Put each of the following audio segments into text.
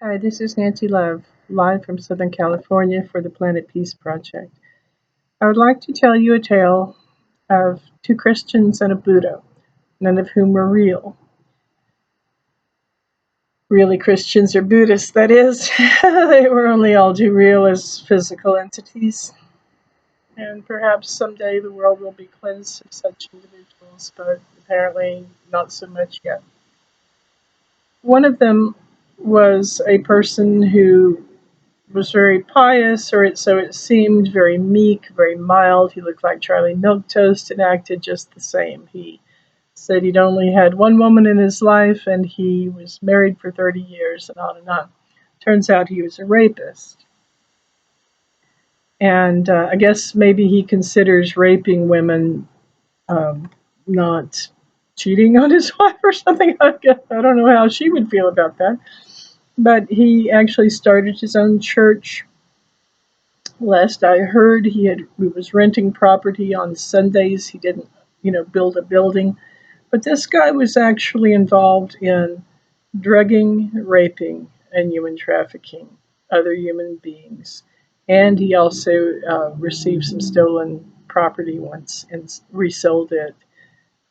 Hi, this is Nancy Love, live from Southern California for the Planet Peace Project. I would like to tell you a tale of two Christians and a Buddha, none of whom were real. Really Christians or Buddhists, that is. They were only all too real as physical entities. And perhaps someday the world will be cleansed of such individuals, but apparently not so much yet. One of them was a person who was very pious, so it seemed, very meek, very mild. He looked like Charlie Milquetoast and acted just the same. He said he'd only had one woman in his life, and he was married for 30 years, and on and on. Turns out he was a rapist. And I guess maybe he considers raping women not cheating on his wife or something. I don't know how she would feel about that. But he actually started his own church. Last I heard, he was renting property on Sundays. He didn't, build a building. But this guy was actually involved in drugging, raping, and human trafficking other human beings. And he also received some stolen property once and resold it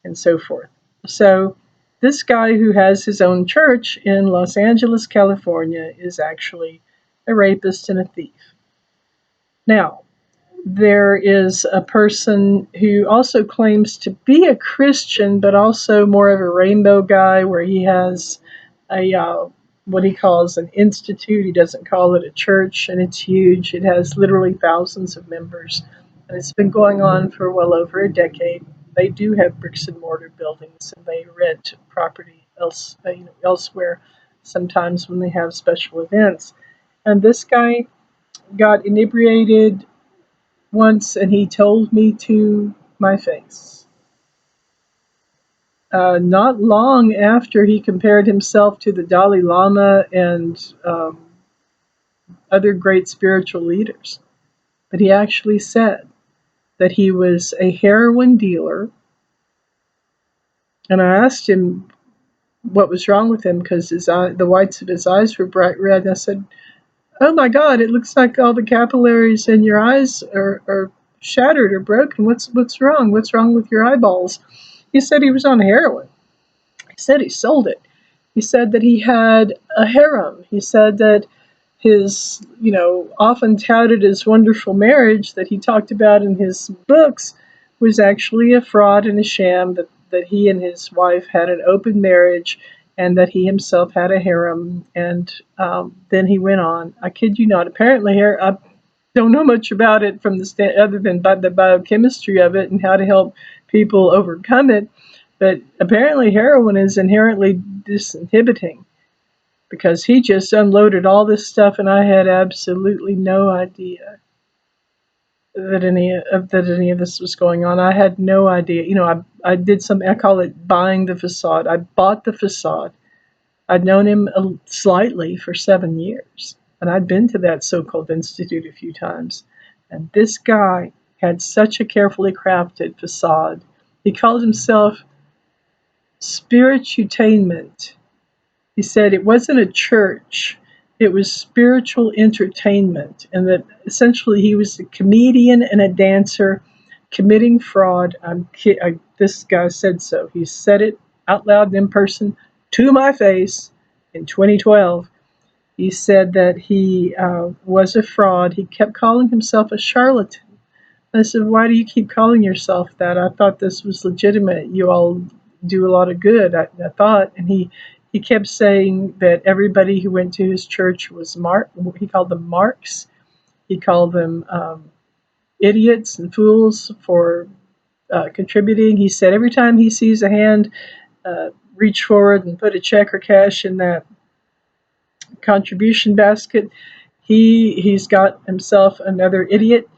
and so forth. So this guy who has his own church in Los Angeles, California, is actually a rapist and a thief. Now, there is a person who also claims to be a Christian, but also more of a rainbow guy, where he has a what he calls an institute. He doesn't call it a church, and it's huge. It has literally thousands of members, and it's been going on for well over a decade. They do have bricks and mortar buildings, and they rent property elsewhere sometimes when they have special events. And this guy got inebriated once, and he told me to my face. Not long after he compared himself to the Dalai Lama and other great spiritual leaders. But he actually said that he was a heroin dealer. And I asked him what was wrong with him because the whites of his eyes were bright red. And I said, "Oh my God, it looks like all the capillaries in your eyes are shattered or broken. What's wrong? What's wrong with your eyeballs?" He said he was on heroin. He said he sold it. He said that he had a harem. He said that his, often touted as wonderful marriage that he talked about in his books was actually a fraud and a sham, that he and his wife had an open marriage and that he himself had a harem. And then he went on. I kid you not. Apparently, here I don't know much about it from other than by the biochemistry of it and how to help people overcome it. But apparently, heroin is inherently disinhibiting because he just unloaded all this stuff, and I had absolutely no idea that any of this was going on. I had no idea. I did I call it buying the facade. I bought the facade. I'd known him slightly for 7 years, and I'd been to that so-called institute a few times. And this guy had such a carefully crafted facade. He called himself Spiritutainment. He said it wasn't a church, it was spiritual entertainment, and that essentially he was a comedian and a dancer committing fraud. This guy said so. He said it out loud and in person to my face in 2012. He said that he was a fraud. He kept calling himself a charlatan. I said, "Why do you keep calling yourself that? I thought this was legitimate. You all do a lot of good," I thought. And he kept saying that everybody who went to his church was he called them marks. He called them idiots and fools for contributing. He said every time he sees a hand reach forward and put a check or cash in that contribution basket, he's got himself another idiot.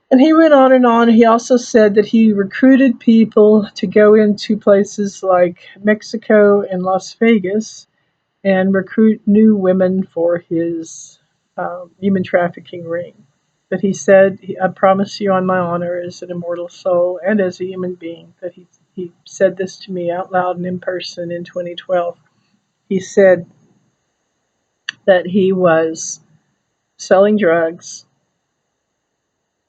And he went on and on. He also said that he recruited people to go into places like Mexico and Las Vegas and recruit new women for his human trafficking ring. But he said, "I promise you on my honor as an immortal soul and as a human being," that he said this to me out loud and in person in 2012. He said, that he was selling drugs,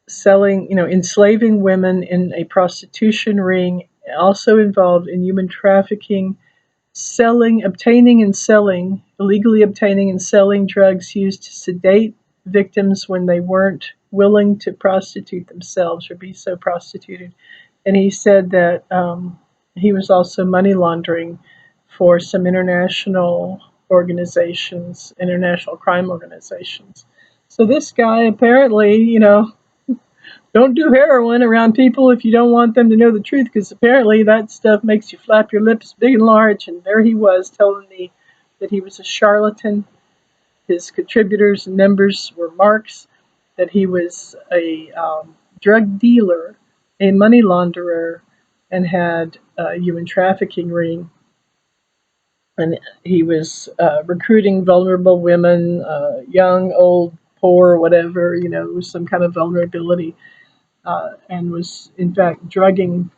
selling, enslaving women in a prostitution ring, also involved in human trafficking, illegally obtaining and selling drugs used to sedate victims when they weren't willing to prostitute themselves or be so prostituted. And he said that he was also money laundering for some international crime organizations. So this guy apparently, don't do heroin around people if you don't want them to know the truth, because apparently that stuff makes you flap your lips big and large. And there he was telling me that he was a charlatan. His contributors and members were marks, that he was a drug dealer, a money launderer, and had a human trafficking ring. And he was recruiting vulnerable women, young, old, poor, whatever, with some kind of vulnerability, and was in fact drugging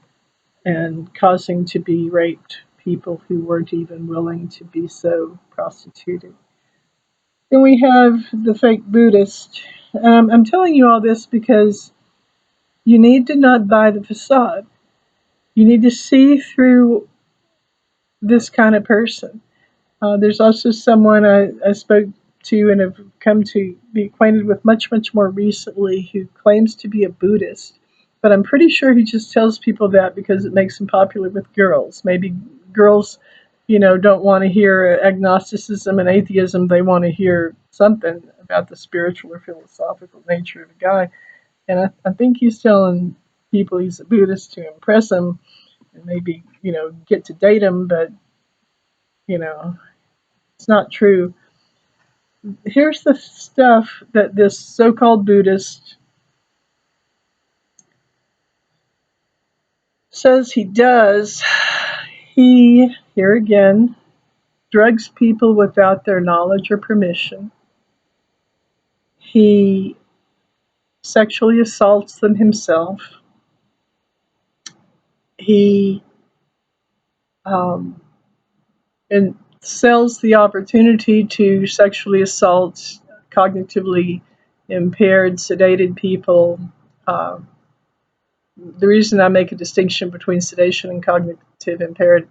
and causing to be raped people who weren't even willing to be so prostituted. Then we have the fake Buddhist. I'm telling you all this because you need to not buy the facade. You need to see through this kind of person. There's also someone I spoke to and have come to be acquainted with much, much more recently who claims to be a Buddhist. But I'm pretty sure he just tells people that because it makes him popular with girls. Maybe girls, don't want to hear agnosticism and atheism. They want to hear something about the spiritual or philosophical nature of the guy. And I think he's telling people he's a Buddhist to impress them and maybe, get to date him, but, it's not true. Here's the stuff that this so-called Buddhist says he does. He, here again, drugs people without their knowledge or permission. He sexually assaults them himself. He and sells the opportunity to sexually assault cognitively impaired, sedated people. Uh, the reason I make a distinction between sedation and cognitive impairment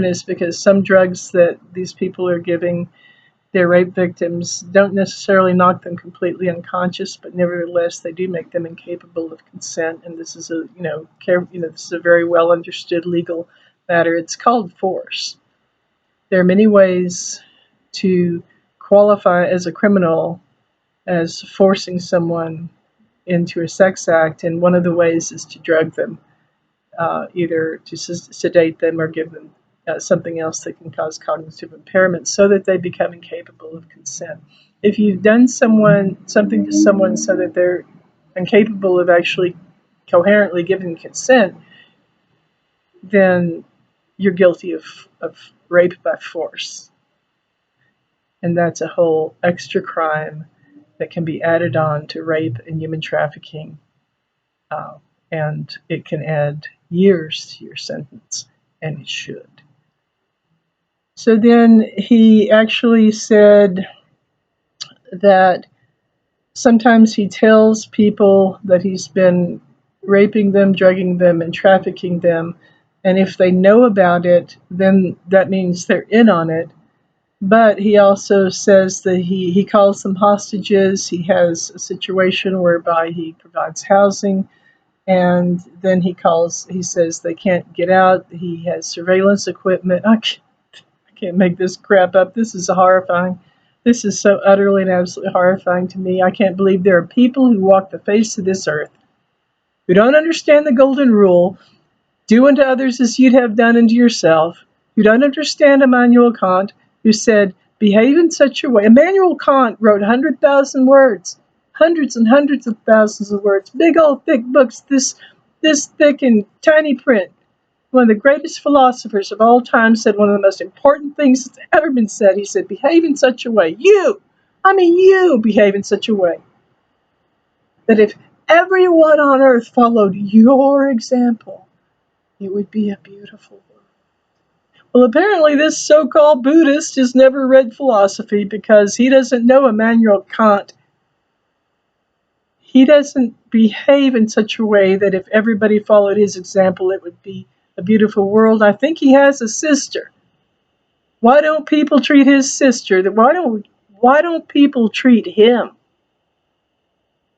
is because some drugs that these people are giving their rape victims don't necessarily knock them completely unconscious, but nevertheless they do make them incapable of consent. And this is this is a very well understood legal matter. It's called force. There are many ways to qualify as a criminal as forcing someone into a sex act, and one of the ways is to drug them, either to sedate them or give them something else that can cause cognitive impairment so that they become incapable of consent. If you've done something to someone so that they're incapable of actually coherently giving consent, then you're guilty of rape by force. And that's a whole extra crime that can be added on to rape and human trafficking. And it can add years to your sentence, and it should. So then he actually said that sometimes he tells people that he's been raping them, drugging them, and trafficking them. And if they know about it, then that means they're in on it. But he also says that he calls them hostages. He has a situation whereby he provides housing, and then he says they can't get out. He has surveillance equipment. I can't make this crap up. This is horrifying. This is so utterly and absolutely horrifying to me. I can't believe there are people who walk the face of this earth who don't understand the golden rule, do unto others as you'd have done unto yourself, who don't understand Immanuel Kant, who said, behave in such a way. Immanuel Kant wrote 100,000 words, hundreds and hundreds of thousands of words, big old thick books, this thick in tiny print. One of the greatest philosophers of all time said one of the most important things that's ever been said. He said, behave in such a way. You behave in such a way that if everyone on earth followed your example, it would be a beautiful world. Well, apparently this so-called Buddhist has never read philosophy because he doesn't know Immanuel Kant. He doesn't behave in such a way that if everybody followed his example, it would be a beautiful world. I think he has a sister. Why don't people treat his sister? Why don't people treat him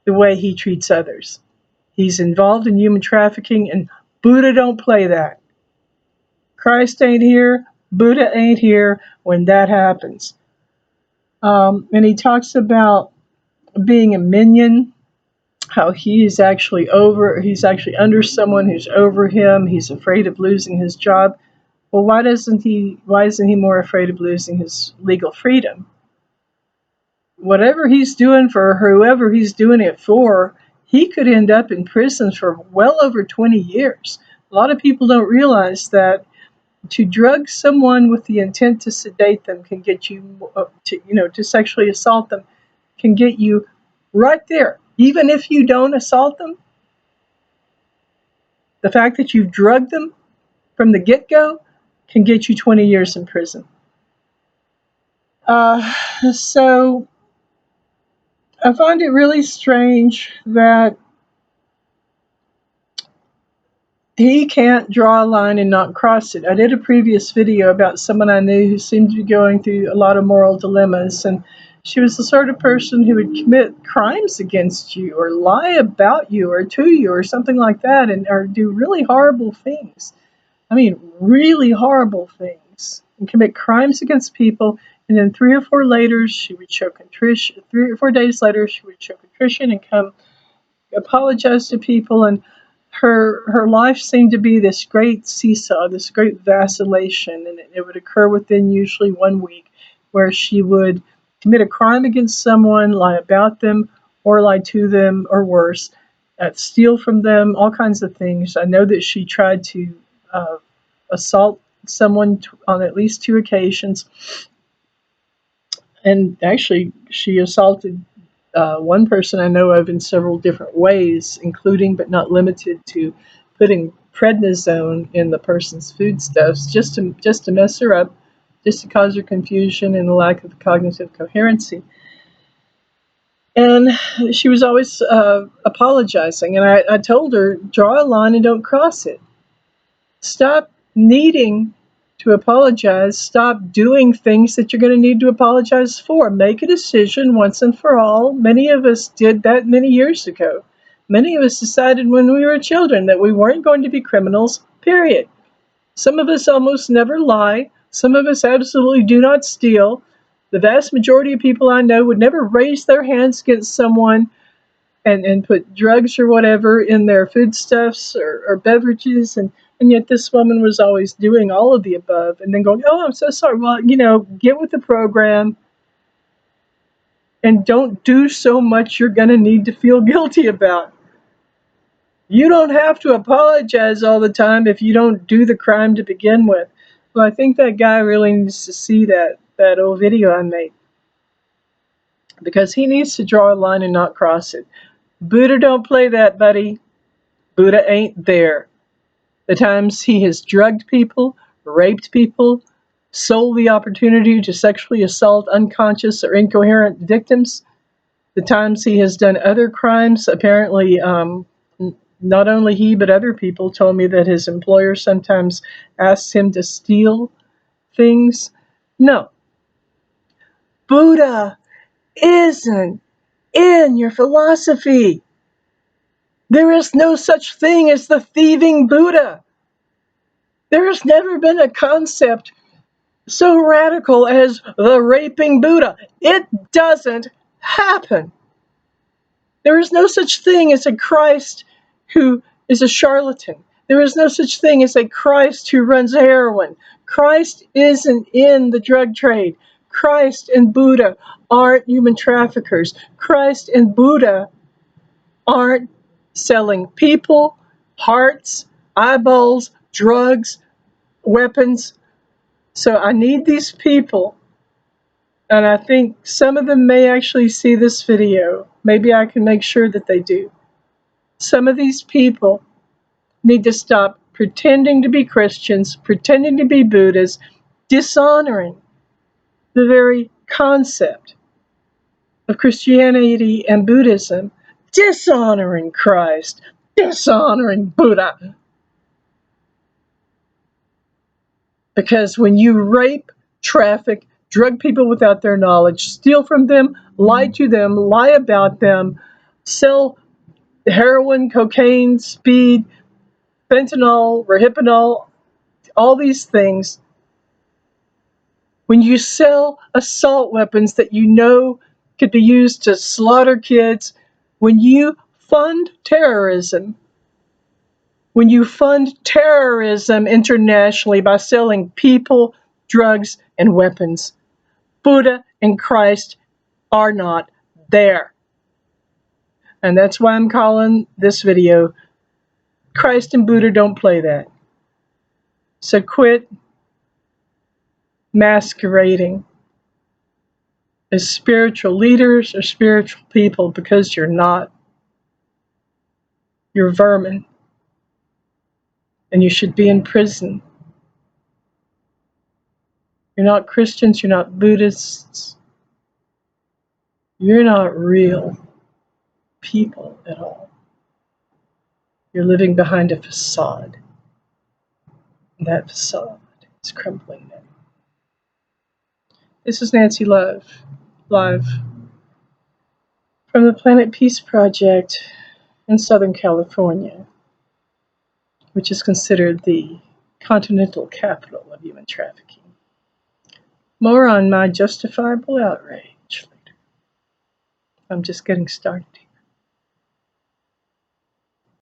the way he treats others? He's involved in human trafficking, and Buddha don't play that. Christ ain't here. Buddha ain't here when that happens. And he talks about being a minion, how he's actually under someone who's over him. He's afraid of losing his job. Well, why isn't he more afraid of losing his legal freedom? Whatever he's doing for whoever he's doing it for, he could end up in prison for well over 20 years. A lot of people don't realize that to drug someone with the intent to sedate them can get you, to sexually assault them, can get you right there. Even if you don't assault them, the fact that you've drugged them from the get-go can get you 20 years in prison. So I find it really strange that he can't draw a line and not cross it. I did a previous video about someone I knew who seemed to be going through a lot of moral dilemmas, and she was the sort of person who would commit crimes against you or lie about you or to you or something like that, or do really horrible things. I mean, really horrible things, and commit crimes against people. And then 3 or 4 later, she would show contrition. 3 or 4 days later, she would show contrition and come apologize to people. And her life seemed to be this great seesaw, this great vacillation, and it would occur within usually 1 week, where she would commit a crime against someone, lie about them, or lie to them, or worse, steal from them, all kinds of things. I know that she tried to assault someone on at least 2 occasions, and actually she assaulted one person I know of in several different ways, including but not limited to putting prednisone in the person's foodstuffs just to mess her up, just to cause her confusion and a lack of cognitive coherency. And she was always apologizing, and I told her, draw a line and don't cross it. Stop needing to apologize. Stop doing things that you're going to need to apologize for. Make a decision once and for all. Many of us did that many years ago. Many of us decided when we were children that we weren't going to be criminals, period. Some of us almost never lie. Some of us absolutely do not steal. The vast majority of people I know would never raise their hands against someone and put drugs or whatever in their foodstuffs or beverages, and yet this woman was always doing all of the above and then going, oh, I'm so sorry. Well, get with the program and don't do so much you're going to need to feel guilty about. You don't have to apologize all the time if you don't do the crime to begin with. Well, I think that guy really needs to see that old video I made, because he needs to draw a line and not cross it. Buddha don't play that, buddy. Buddha ain't there. The times he has drugged people, raped people, sold the opportunity to sexually assault unconscious or incoherent victims, the times he has done other crimes, apparently not only he but other people told me that his employer sometimes asked him to steal things. No. Buddha isn't in your philosophy. There is no such thing as the thieving Buddha. There has never been a concept so radical as the raping Buddha. It doesn't happen. There is no such thing as a Christ who is a charlatan. There is no such thing as a Christ who runs heroin. Christ isn't in the drug trade. Christ and Buddha aren't human traffickers. Christ and Buddha aren't selling people, hearts, eyeballs, drugs, weapons. So I need these people, and I think some of them may actually see this video. Maybe I can make sure that they do. Some of these people need to stop pretending to be Christians, pretending to be Buddhists, dishonoring the very concept of Christianity and Buddhism, dishonoring Christ, dishonoring Buddha. Because when you rape, traffic, drug people without their knowledge, steal from them, lie to them, lie about them, sell heroin, cocaine, speed, fentanyl, rohypnol, all these things, when you sell assault weapons that you know could be used to slaughter kids, when you fund terrorism, internationally by selling people, drugs, and weapons, Buddha and Christ are not there. And that's why I'm calling this video, Christ and Buddha don't play that. So quit masquerading as spiritual leaders or spiritual people, because you're not. You're vermin. And you should be in prison. You're not Christians, you're not Buddhists. You're not real people at all. You're living behind a facade. And that facade is crumbling now. This is Nancy Love, live from the Planet Peace Project in Southern California, which is considered the continental capital of human trafficking. More on my justifiable outrage later. I'm just getting started.